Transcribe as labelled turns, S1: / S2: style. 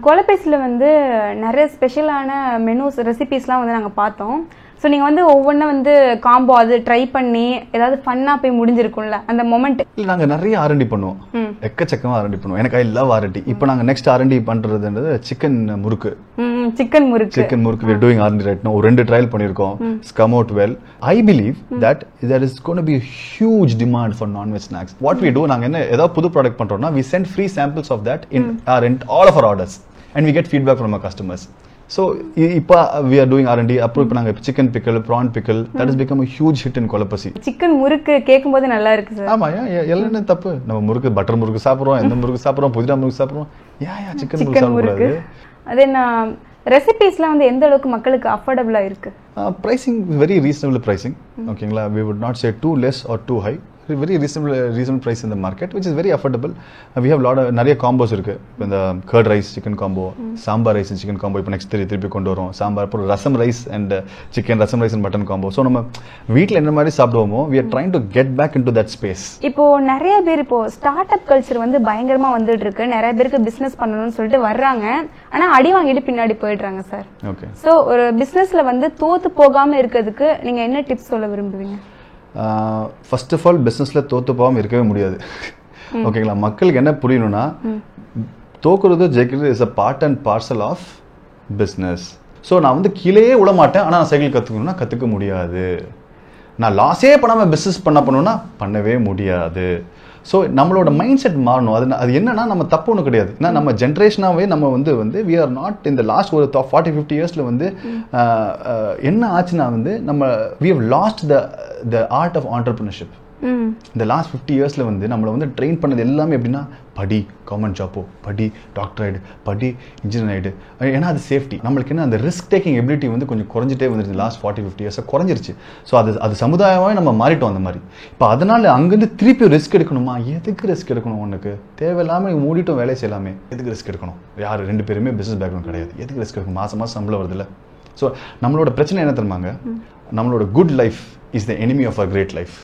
S1: கொலபேசியில் வந்து நிறைய ஸ்பெஷலான மெனூஸ் ரெசிபீஸ்லாம் வந்து நாங்கள் பார்த்தோம். ஸோ நீங்கள் வந்து ஒவ்வொன்றா வந்து காம்போ அது ட்ரை பண்ணி ஏதாவது ஃபன்னாக போய் முடிஞ்சிருக்கும்ல அந்த மொமெண்ட்?
S2: இல்லை, நாங்கள் நிறைய ஆர்என்டி பண்ணுவோம், எக்கச்சக்கமாக ஆர்என்டி பண்ணுவோம். எனக்கு ஐ லவ் ஆர்என்டி. இப்போ நாங்கள் நெக்ஸ்ட் ஆர்என்டி பண்ணுறதுன்றது சிக்கன் முறுக்கு.
S1: சிக்கன் முறுக்கு
S2: we are doing R&D right now. 2 trial பண்ணியிருக்கோம். It's come out well. I believe that there is going to be a huge demand for non-veg snacks. What we do, நாங்க என்ன ஏதாவது புது product பண்றோம்னா we send free samples of that in all of our orders and we get feedback from our customers. So இப்போ we are doing R&D. அப்புறம் இப்போ நாங்க chicken pickle, prawn pickle, that has become a huge hit in Kolapasi.
S1: Chicken முறுக்கு கேட்கும்போது நல்லா இருக்கு sir.
S2: ஆமா, எல்லாம் தப்பு. நம்ம முறுக்கு பட்டர் முறுக்கு சாப்பிடுறோம், எந்த முறுக்கு சாப்பிடுறோம், புதினா முறுக்கு சாப்பிடுறோம், சிக்கன் முறுக்கு சாப்பிடுறது.
S1: அதே நான் ரெசிபீஸ்லாம் வந்து எந்த அளவுக்கு மக்களுக்கு அஃபோர்டபுளா இருக்கு?
S2: Pricing very reasonable pricing. ஓகேங்களா, we would not say too less or too high. Very reasonable price in the market, which is very affordable. We have நிறைய காம்போஸ் இருக்கு. இந்த curd rice chicken combo, sambar rice chicken combo, இப்போ next திருப்பி கொண்டு வரோம். சாம்பார், அப்புறம் rasam rice and chicken, rasam rice and mutton combo. So நம்ம வீட்டில் என்ன மாதிரி சாப்பிடுவோமோ we are trying to get back into that space.
S1: இப்போ நிறைய பேர் இப்போ ஸ்டார்ட் அப் கல்ச்சர் வந்து பயங்கரமா வந்துட்டு இருக்கு. நிறைய பேருக்கு பிசினஸ் பண்ணணும்னு சொல்லிட்டு வர்றாங்க, ஆனா அடி வாங்கிட்டு பின்னாடி போயிடுறாங்க சார்.
S2: ஓகே,
S1: ஸோ ஒரு பிசினஸ்ல வந்து தோத்து போகாம இருக்கிறதுக்கு நீங்க என்ன டிப்ஸ் சொல்ல விரும்புவீங்க?
S2: ஃபர்ஸ்ட் ஆஃப் ஆல் பிஸ்னஸில் தோற்று போகாமல் இருக்கவே முடியாது. ஓகேங்களா, மக்களுக்கு என்ன புரியணும்னா தோக்குறது ஜெயிக்கிறது is a part and parcel of business. So நான் வந்து கீழே விட மாட்டேன், ஆனால் நான் சைக்கிள் கற்றுக்கணும்னா கற்றுக்க முடியாது. நான் லாஸே பண்ணாமல் பிஸ்னஸ் பண்ணணும்னா பண்ணவே முடியாது. ஸோ நம்மளோட மைண்ட் செட் மாறணும். அது என்னன்னா நம்ம தப்பு ஒன்றும் கிடையாது. ஏன்னா நம்ம ஜென்ரேஷனாகவே நம்ம வந்து வி ஆர் நாட் இந்த லாஸ்ட் ஒரு 40-50 இயர்ஸில் வந்து என்ன ஆச்சுன்னா வந்து நம்ம we have lost the art of entrepreneurship. இந்த லாஸ்ட் 50 இயர்ஸில் வந்து நம்மளை வந்து ட்ரெயின் பண்ணது எல்லாமே எப்படின்னா படி கவர்மெண்ட் ஜாப்போ, படி டாக்டர் ஆகிடு, படி இன்ஜினியர் ஆகிடு. ஏன்னா அது சேஃப்டி. நம்மளுக்கு என்ன அந்த ரிஸ்க் டேக்கிங் எபிலிட்டி வந்து கொஞ்சம் குறைஞ்சிட்டே வந்துருச்சு. லாஸ்ட் 40-50 இயர்ஸாக குறைஞ்சிருச்சு. ஸோ அது சமுதாயமாகவே நம்ம மாறிட்டோம் அந்த மாதிரி. இப்போ அதனால் அங்கேருந்து திருப்பி ரிஸ்க் எடுக்கணுமா? எதுக்கு ரிஸ்க் எடுக்கணும்? உனக்கு தேவையில்லாமல் மூடிட்டும் வேலையை செய்யலாமே. எதுக்கு ரிஸ்க் எடுக்கணும்? யார் 2 பேருமே பிஸ்னஸ் பேக்ரவுண்ட் கிடையாது. எதுக்கு ரிஸ்க் எடுக்கணும்? மாதம் சம்பளம் வருதுல்ல. ஸோ நம்மளோட பிரச்சனை என்ன தெரியுமாங்க, நம்மளோட good life is the enemy of a great life.